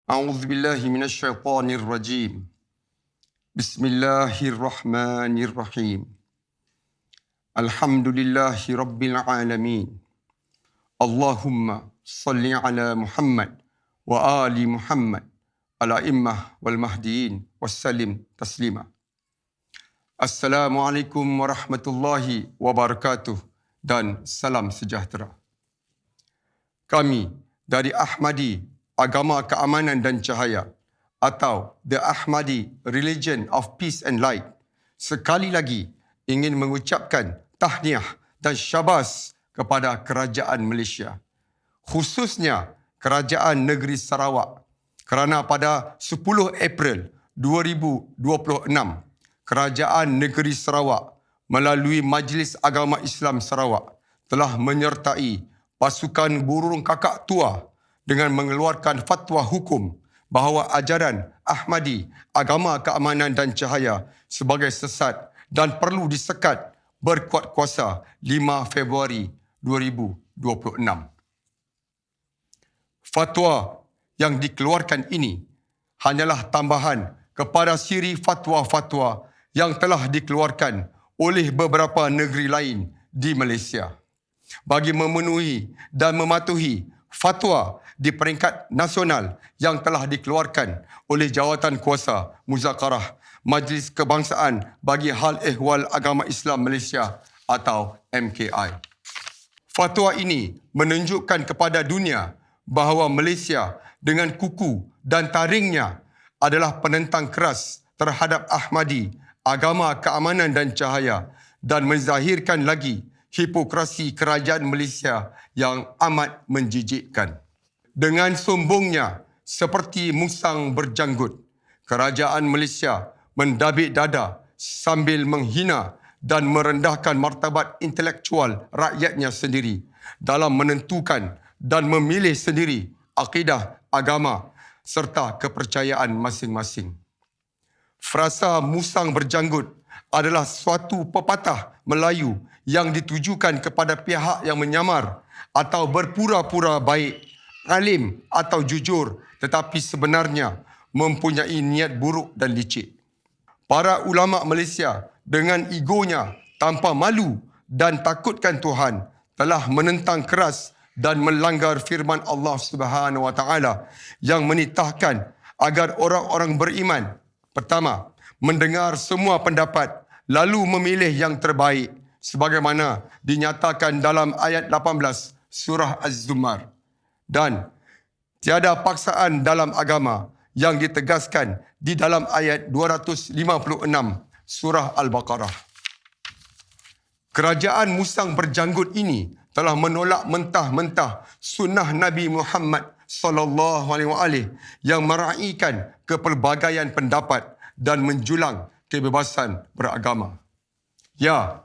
أعوذ بالله من الشيطان الرجيم. بسم الله الرحمن الرحيم. الحمد لله رب العالمين. اللهم صل على محمد وآل محمد الأئمة والمهديين وسلم تسليما. Assalamualaikum warahmatullahi wabarakatuh dan salam sejahtera. Kami dari Ahmadi Agama Keamanan dan Cahaya atau The Ahmadi Religion of Peace and Light sekali lagi ingin mengucapkan tahniah dan syabas kepada Kerajaan Malaysia, khususnya Kerajaan Negeri Sarawak, kerana pada 10 April 2026, Kerajaan Negeri Sarawak melalui Majlis Agama Islam Sarawak telah menyertai pasukan burung kakak tua dengan mengeluarkan fatwa hukum bahawa ajaran Ahmadi Agama Keamanan dan Cahaya sebagai sesat dan perlu disekat berkuat kuasa 5 Februari 2026. Fatwa yang dikeluarkan ini hanyalah tambahan kepada siri fatwa-fatwa yang telah dikeluarkan oleh beberapa negeri lain di Malaysia bagi memenuhi dan mematuhi fatwa di peringkat nasional yang telah dikeluarkan oleh Jawatan Kuasa Muzakarah Majlis Kebangsaan bagi Hal Ehwal Agama Islam Malaysia atau MKI. Fatwa ini menunjukkan kepada dunia bahawa Malaysia dengan kuku dan taringnya adalah penentang keras terhadap Ahmadi Agama Keamanan dan Cahaya dan menzahirkan lagi hipokrasi kerajaan Malaysia yang amat menjijikkan. Dengan sombongnya seperti musang berjanggut, kerajaan Malaysia mendabik dada sambil menghina dan merendahkan martabat intelektual rakyatnya sendiri dalam menentukan dan memilih sendiri akidah agama serta kepercayaan masing-masing. Frasa musang berjanggut adalah suatu pepatah Melayu yang ditujukan kepada pihak yang menyamar atau berpura-pura baik, alim atau jujur tetapi sebenarnya mempunyai niat buruk dan licik. Para ulama Malaysia dengan egonya tanpa malu dan takutkan Tuhan telah menentang keras dan melanggar firman Allah Subhanahu Wa Taala yang menitahkan agar orang-orang beriman pertama mendengar semua pendapat lalu memilih yang terbaik sebagaimana dinyatakan dalam ayat 18 surah Az-Zumar, dan tiada paksaan dalam agama yang ditegaskan di dalam ayat 256 surah Al-Baqarah. Kerajaan musang berjanggut ini telah menolak mentah-mentah sunnah Nabi Muhammad SAW yang meraihkan kepelbagaian pendapat dan menjulang kebebasan beragama. Ya,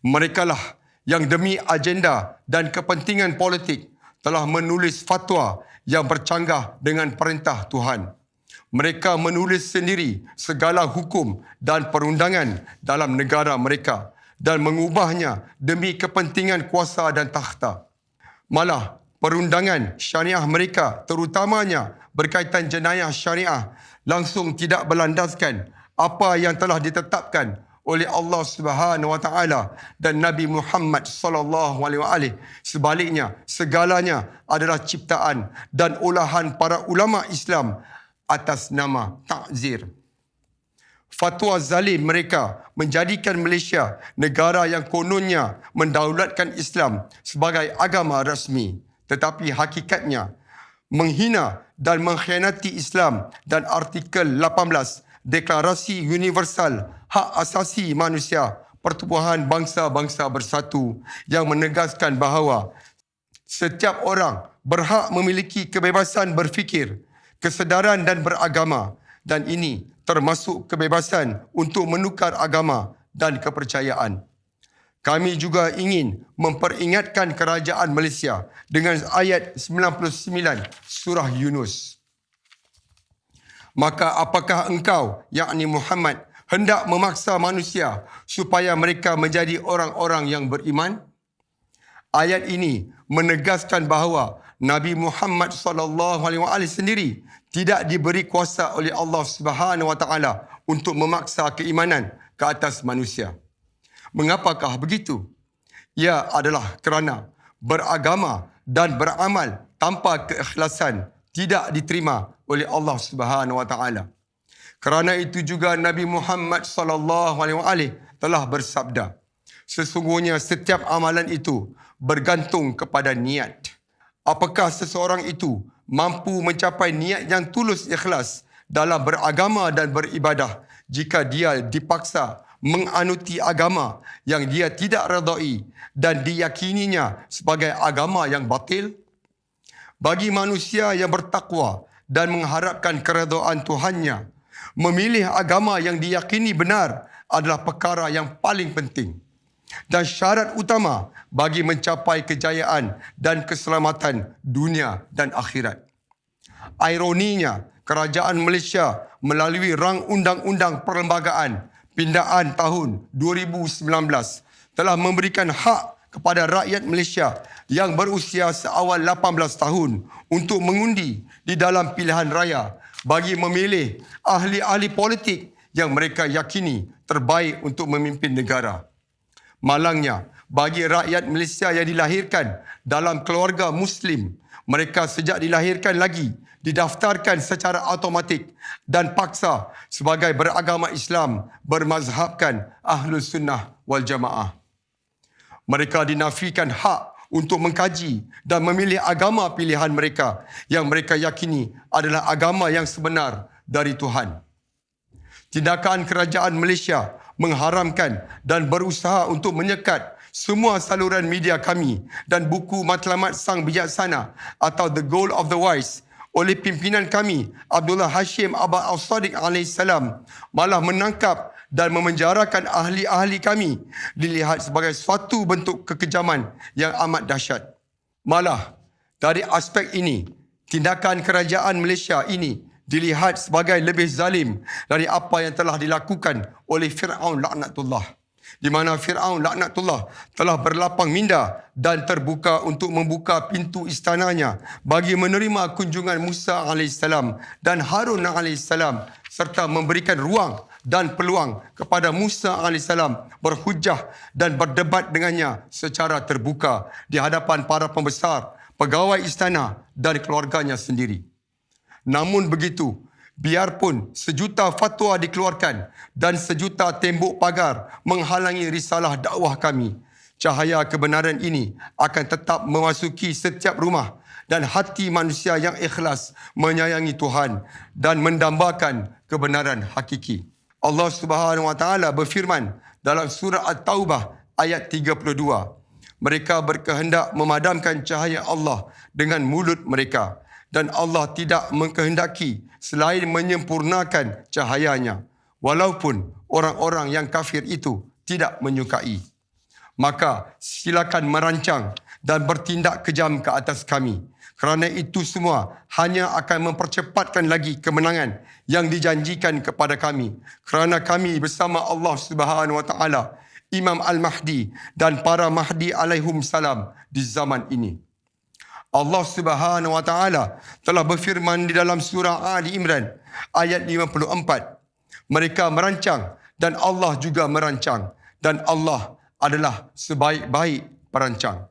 merekalah yang demi agenda dan kepentingan politik telah menulis fatwa yang bercanggah dengan perintah Tuhan. Mereka menulis sendiri segala hukum dan perundangan dalam negara mereka dan mengubahnya demi kepentingan kuasa dan takhta. Malah, perundangan syariah mereka terutamanya berkaitan jenayah syariah langsung tidak berlandaskan apa yang telah ditetapkan oleh Allah Subhanahu Wa Taala dan Nabi Muhammad sallallahu alaihi wasallam. Sebaliknya, segalanya adalah ciptaan dan olahan para ulama Islam atas nama ta'zir. Fatwa zalim mereka menjadikan Malaysia negara yang kononnya mendaulatkan Islam sebagai agama rasmi, tetapi hakikatnya menghina dan mengkhianati Islam dan artikel 18 Deklarasi Universal Hak Asasi Manusia Pertubuhan Bangsa-Bangsa Bersatu yang menegaskan bahawa setiap orang berhak memiliki kebebasan berfikir, kesedaran dan beragama, dan ini termasuk kebebasan untuk menukar agama dan kepercayaan. Kami juga ingin memperingatkan kerajaan Malaysia dengan ayat 99 surah Yunus. Maka apakah engkau, yakni Muhammad, hendak memaksa manusia supaya mereka menjadi orang-orang yang beriman? Ayat ini menegaskan bahawa Nabi Muhammad SAW sendiri tidak diberi kuasa oleh Allah Subhanahu Wa Taala untuk memaksa keimanan ke atas manusia. Mengapakah begitu? Ia adalah kerana beragama dan beramal tanpa keikhlasan tidak diterima oleh Allah Subhanahu Wa Taala. Kerana itu juga Nabi Muhammad sallallahu alaihi wasallam telah bersabda, sesungguhnya setiap amalan itu bergantung kepada niat. Apakah seseorang itu mampu mencapai niat yang tulus ikhlas dalam beragama dan beribadah jika dia dipaksa menganuti agama yang dia tidak redai dan diyakininya sebagai agama yang batil? Bagi manusia yang bertakwa dan mengharapkan keredaan Tuhannya, memilih agama yang diyakini benar adalah perkara yang paling penting dan syarat utama bagi mencapai kejayaan dan keselamatan dunia dan akhirat. Ironinya, kerajaan Malaysia melalui rang Undang-Undang Perlembagaan Pindaan tahun 2019 telah memberikan hak kepada rakyat Malaysia yang berusia seawal 18 tahun untuk mengundi di dalam pilihan raya bagi memilih ahli-ahli politik yang mereka yakini terbaik untuk memimpin negara. Malangnya, bagi rakyat Malaysia yang dilahirkan dalam keluarga Muslim, mereka sejak dilahirkan lagi didaftarkan secara automatik dan paksa sebagai beragama Islam bermazhabkan Ahlus Sunnah wal Jamaah. Mereka dinafikan hak untuk mengkaji dan memilih agama pilihan mereka yang mereka yakini adalah agama yang sebenar dari Tuhan. Tindakan kerajaan Malaysia mengharamkan dan berusaha untuk menyekat semua saluran media kami dan buku Matlamat Sang Bijaksana atau The Goal of the Wise oleh pimpinan kami Abdullah Hashim Abad Al-Sadiq AS malah menangkap dan memenjarakan ahli-ahli kami dilihat sebagai suatu bentuk kekejaman yang amat dahsyat. Malah, dari aspek ini, tindakan kerajaan Malaysia ini dilihat sebagai lebih zalim dari apa yang telah dilakukan oleh Fir'aun laknatullah, di mana Fir'aun laknatullah telah berlapang minda dan terbuka untuk membuka pintu istananya bagi menerima kunjungan Musa AS dan Harun AS serta memberikan ruang dan peluang kepada Musa AS berhujah dan berdebat dengannya secara terbuka di hadapan para pembesar, pegawai istana dan keluarganya sendiri. Namun begitu, biarpun sejuta fatwa dikeluarkan dan sejuta tembok pagar menghalangi risalah dakwah kami, cahaya kebenaran ini akan tetap memasuki setiap rumah dan hati manusia yang ikhlas menyayangi Tuhan dan mendambakan kebenaran hakiki. Allah Subhanahu Wa Taala berfirman dalam surah At-Taubah ayat 32. Mereka berkehendak memadamkan cahaya Allah dengan mulut mereka dan Allah tidak mengkehendaki selain menyempurnakan cahayanya, walaupun orang-orang yang kafir itu tidak menyukai. Maka silakan merancang dan bertindak kejam ke atas kami. Kerana itu semua hanya akan mempercepatkan lagi kemenangan yang dijanjikan kepada kami. Kerana kami bersama Allah Subhanahu Wa Taala, Imam Al-Mahdi dan para Mahdi alaihim salam di zaman ini. Allah Subhanahu Wa Taala telah berfirman di dalam surah Ali Imran ayat 54. Mereka merancang dan Allah juga merancang dan Allah adalah sebaik-baik perancang.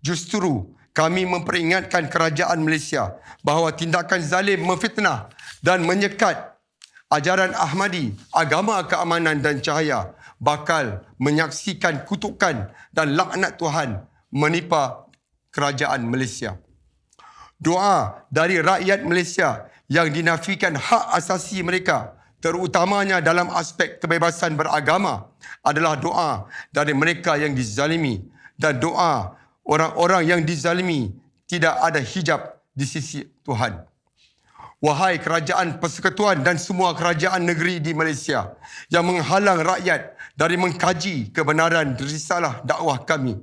Justru kami memperingatkan kerajaan Malaysia bahawa tindakan zalim memfitnah dan menyekat ajaran Ahmadi, agama keamanan dan cahaya bakal menyaksikan kutukan dan laknat Tuhan menimpa kerajaan Malaysia. Doa dari rakyat Malaysia yang dinafikan hak asasi mereka, terutamanya dalam aspek kebebasan beragama, adalah doa dari mereka yang dizalimi dan doa orang-orang yang dizalimi tidak ada hijab di sisi Tuhan. Wahai kerajaan persekutuan dan semua kerajaan negeri di Malaysia yang menghalang rakyat dari mengkaji kebenaran risalah dakwah kami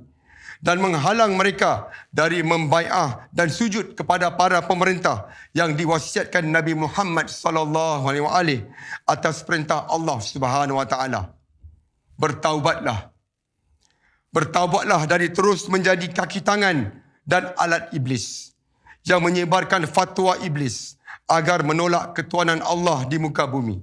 dan menghalang mereka dari membai'ah dan sujud kepada para pemerintah yang diwasiatkan Nabi Muhammad sallallahu alaihi wasallam atas perintah Allah Subhanahu Wa Taala. Bertaubatlah. Bertaubatlah dari terus menjadi kaki tangan dan alat iblis yang menyebarkan fatwa iblis, agar menolak ketuanan Allah di muka bumi.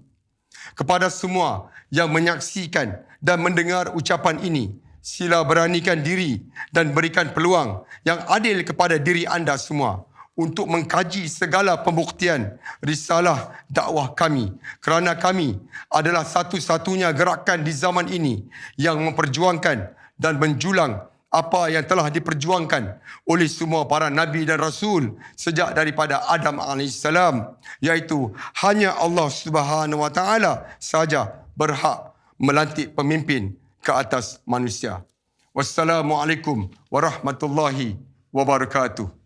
Kepada semua yang menyaksikan dan mendengar ucapan ini, sila beranikan diri dan berikan peluang yang adil kepada diri anda semua untuk mengkaji segala pembuktian risalah dakwah kami, kerana kami adalah satu-satunya gerakan di zaman ini yang memperjuangkan dan menjulang apa yang telah diperjuangkan oleh semua para nabi dan rasul sejak daripada Adam AS, iaitu hanya Allah Subhanahu Wa Taala saja berhak melantik pemimpin ke atas manusia. Wassalamualaikum warahmatullahi wabarakatuh.